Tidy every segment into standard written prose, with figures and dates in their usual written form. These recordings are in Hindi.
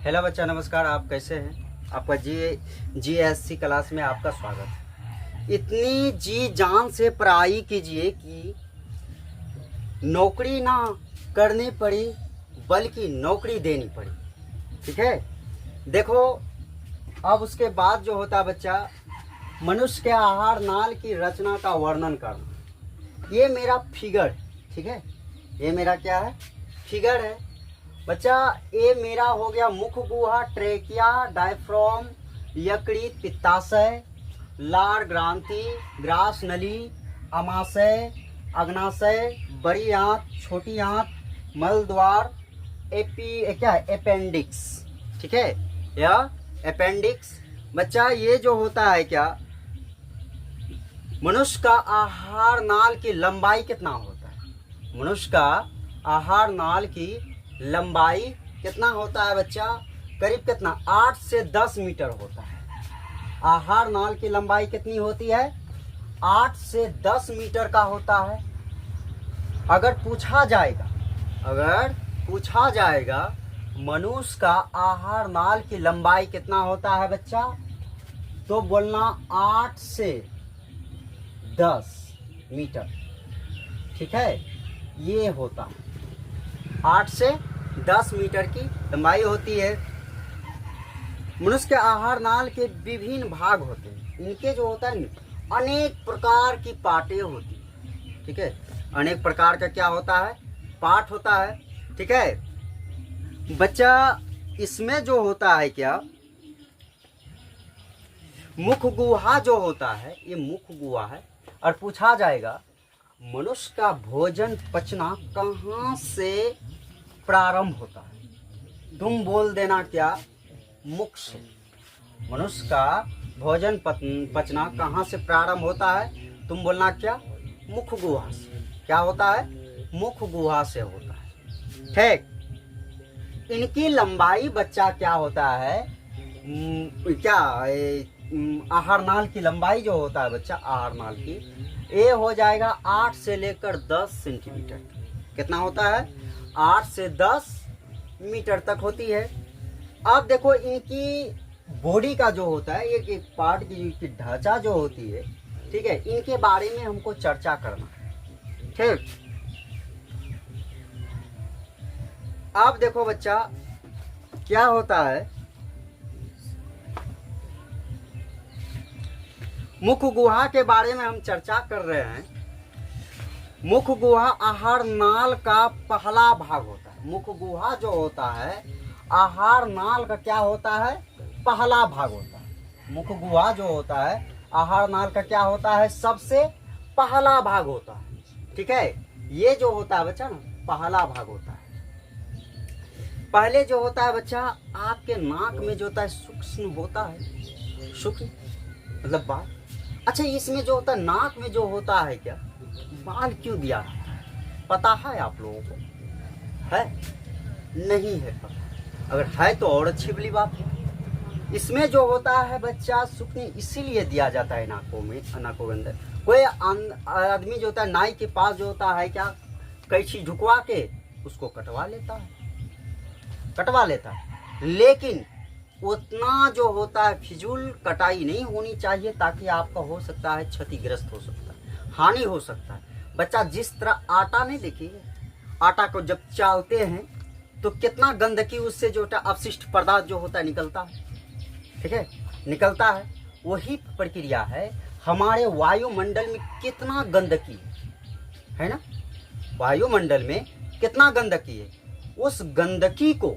हेलो बच्चा, नमस्कार। आप कैसे हैं? आपका जीएससी क्लास में आपका स्वागत है। इतनी जी जान से पढ़ाई कीजिए कि नौकरी ना करनी पड़ी बल्कि नौकरी देनी पड़ी। ठीक है, देखो अब उसके बाद जो होता है बच्चा, मनुष्य के आहार नाल की रचना का वर्णन करना। ये मेरा फिगर, ठीक है, ये मेरा क्या है, फिगर है बच्चा। ये मेरा हो गया मुख गुहा, ट्रेकिया, डायफ्राम, यकृत, पित्ताशय, लार ग्रांथि, ग्रास नली, अमाशय, अग्नाशय, बड़ी आंत, छोटी आंत, मल द्वार, क्या है, अपेंडिक्स। ठीक है, या अपेंडिक्स बच्चा। ये जो होता है क्या, मनुष्य का आहार नाल की लंबाई कितना होता है? मनुष्य का आहार नाल की लंबाई कितना होता है बच्चा? करीब कितना, 8 से 10 मीटर होता है। आहार नाल की लंबाई कितनी होती है? 8 से 10 मीटर का होता है। अगर पूछा जाएगा मनुष्य का आहार नाल की लंबाई कितना होता है बच्चा, तो बोलना 8 से 10 मीटर। ठीक है, ये होता है 8 से 10 मीटर की लंबाई होती है। मनुष्य के आहार नाल के विभिन्न भाग होते हैं। इनके जो होता है अनेक प्रकार की पार्टें होती है। ठीक है, अनेक प्रकार का क्या होता है, पार्ट होता है। ठीक है बच्चा, इसमें जो होता है क्या, मुख गुहा जो होता है, ये मुख गुहा है। और पूछा जाएगा मनुष्य का भोजन पचना कहाँ से प्रारंभ होता है, तुम बोल देना क्या, मुख से। मनुष्य का भोजन पचना कहाँ से प्रारंभ होता है? तुम बोलना क्या, मुख गुहा से। क्या होता है? मुख गुहा से होता है। ठीक, इनकी लंबाई बच्चा क्या होता है, आहार नाल की लंबाई जो होता है बच्चा, आहार नाल की, ये हो जाएगा 8 से लेकर 10 सेंटीमीटर। कितना होता है? 8 से 10 मीटर तक होती है। अब देखो इनकी बॉडी का जो होता है, एक पार्ट की ढांचा जो होती है, ठीक है, इनके बारे में हमको चर्चा करना है। ठीक, अब देखो बच्चा क्या होता है, मुख गुहा के बारे में हम चर्चा कर रहे हैं। मुख गुहा आहार नाल का पहला भाग होता है। मुख गुहा जो होता है आहार नाल का क्या होता है, पहला भाग होता है। मुख गुहा जो होता है आहार नाल का क्या होता है, सबसे पहला भाग होता है। ठीक है, ये जो होता है बच्चा ना, पहला भाग होता है। पहले जो होता है बच्चा, आपके नाक में जो होता है सूक्ष्म होता है, सूक्ष्म मतलब बाल। अच्छा, इसमें जो होता है नाक में जो होता है क्या, बाल क्यों दिया है, पता है आप लोगों को? है? नहीं है पता। अगर है तो और अच्छी बड़ी बात है। इसमें जो होता है बच्चा सूक्ष्म इसीलिए दिया जाता है नाकों में, नाकों के अंदर। कोई आदमी जो होता है नाई के पास जो होता है क्या, कैंची झुकवा के उसको कटवा लेता है। लेकिन उतना जो होता है फिजूल कटाई नहीं होनी चाहिए, ताकि आपका हो सकता है क्षतिग्रस्त हो सकता है, हानि हो सकता है। बच्चा जिस तरह आटा नहीं, देखिए आटा को जब चालते हैं तो कितना गंदगी उससे जो होता है अपशिष्ट पदार्थ जो होता है निकलता है। ठीक है, निकलता है। वही प्रक्रिया है हमारे वायुमंडल में, कितना गंदगी है ना, वायुमंडल में कितना गंदगी है। उस गंदगी को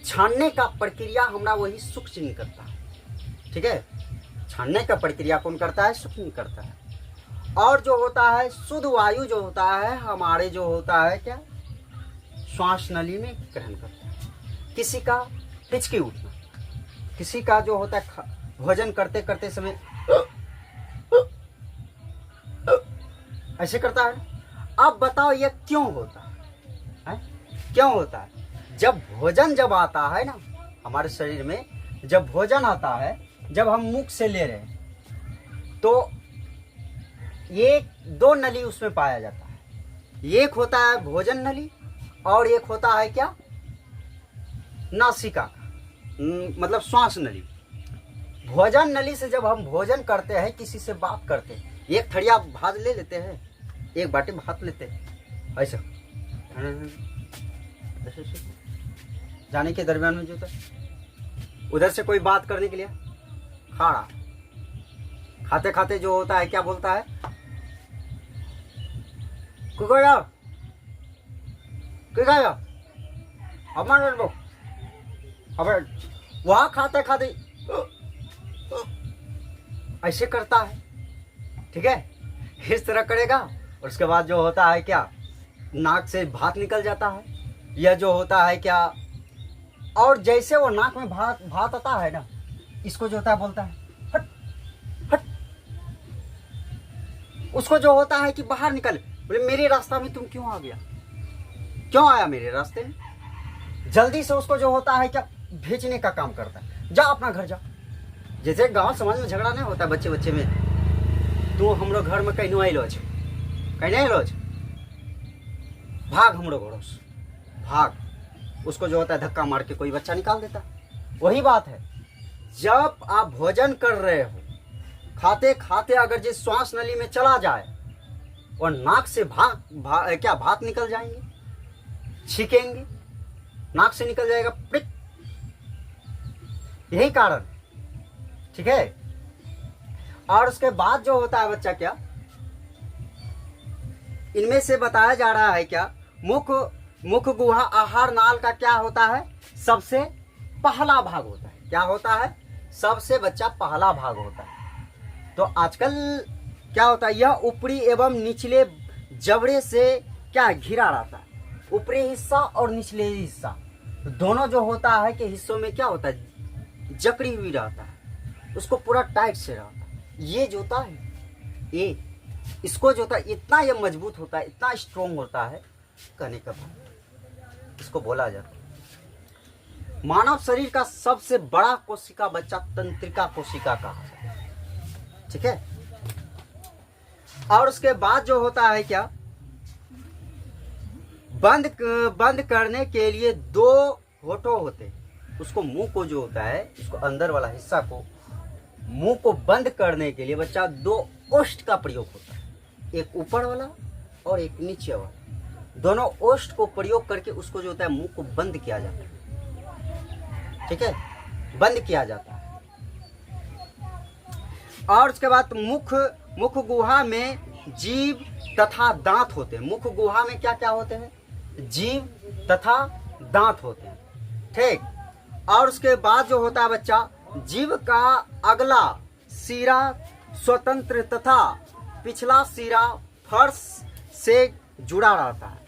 छानने का प्रक्रिया हमारा वही सूक्ष्म करता है। ठीक है, छानने का प्रक्रिया कौन करता है? सूक्ष्म करता है। और जो होता है शुद्ध वायु जो होता है हमारे जो होता है क्या, श्वास नली में ग्रहण करता है। किसी का हिचकी उठना, किसी का जो होता है भोजन करते करते समय ऐसे करता है। अब बताओ ये क्यों होता है? क्यों होता है? जब भोजन जब आता है ना हमारे शरीर में, जब भोजन आता है, जब हम मुख से ले रहे हैं, तो ये 2 नली उसमें पाया जाता है। एक होता है भोजन नली और एक होता है क्या, नासिका का, मतलब श्वास नली। भोजन नली से जब हम भोजन करते हैं, किसी से बात करते हैं, एक थड़िया भात ले लेते हैं, एक बाटी भात लेते हैं, ऐसा जाने के दरमियान में जो था, उधर से कोई बात करने के लिए खाड़ा, खाते खाते जो होता है क्या बोलता है, वहां खाते खाते ऐसे करता है, ठीक है, इस तरह करेगा। और उसके बाद जो होता है क्या, नाक से भात निकल जाता है, यह जो होता है क्या, और जैसे वो नाक में भात आता है ना, इसको जो होता है बोलता है हट हट। उसको जो होता है कि बाहर निकल, बोले मेरे रास्ता में तुम क्यों आ गया, क्यों आया मेरे रास्ते में। जल्दी से उसको जो होता है क्या, भेजने का काम करता है, जा अपना घर जा। जैसे गांव समाज में झगड़ा नहीं होता है बच्चे बच्चे में, तू हमरो घर में कहीं आइलो छे, कहीं नहीं आइलो छे, भाग हमरो घरों से भाग। उसको जो होता है धक्का मार के कोई बच्चा निकाल देता। वही बात है, जब आप भोजन कर रहे हो, खाते खाते अगर जिस श्वास नली में चला जाए और नाक से भात निकल जाएंगे, छीकेंगे, नाक से निकल जाएगा प्रिक, यही कारण, ठीक है। और उसके बाद जो होता है बच्चा क्या, इनमें से बताया जा रहा है क्या, मुख गुहा आहार नाल का क्या होता है, सबसे पहला भाग होता है। क्या होता है, सबसे बच्चा पहला भाग होता है। तो आजकल क्या होता है, यह ऊपरी एवं निचले जबड़े से क्या घिरा रहता है, ऊपरी हिस्सा और निचले हिस्सा दोनों जो होता है कि हिस्सों में क्या होता है, जकड़ी हुई रहता है, उसको पूरा टाइट से रहता है। ये जो होता है, ये इसको जो होता है इतना ये मजबूत होता है, इतना स्ट्रोंग होता है, कहने का बात, इसको बोला जाता है। मानव शरीर का सबसे बड़ा कोशिका बच्चा तंत्रिका कोशिका का है, ठीक है। और उसके बाद जो होता है क्या, बंद करने के लिए दो होठो होते हैं। उसको मुंह को जो होता है, उसको अंदर वाला हिस्सा को, मुंह को बंद करने के लिए बच्चा दो ओष्ठ का प्रयोग होता है, एक ऊपर वाला और एक नीचे वाला। दोनों ओष्ठ को प्रयोग करके उसको जो होता है मुंह को बंद किया जाता है, ठीक है, बंद किया जाता है। और उसके बाद मुख गुहा में जीभ तथा दांत होते हैं। मुख गुहा में क्या क्या होते हैं, जीभ तथा दांत होते हैं, ठीक। और उसके बाद जो होता है बच्चा, जीभ का अगला सिरा स्वतंत्र तथा पिछला सिरा फर्श से जुड़ा रहता है।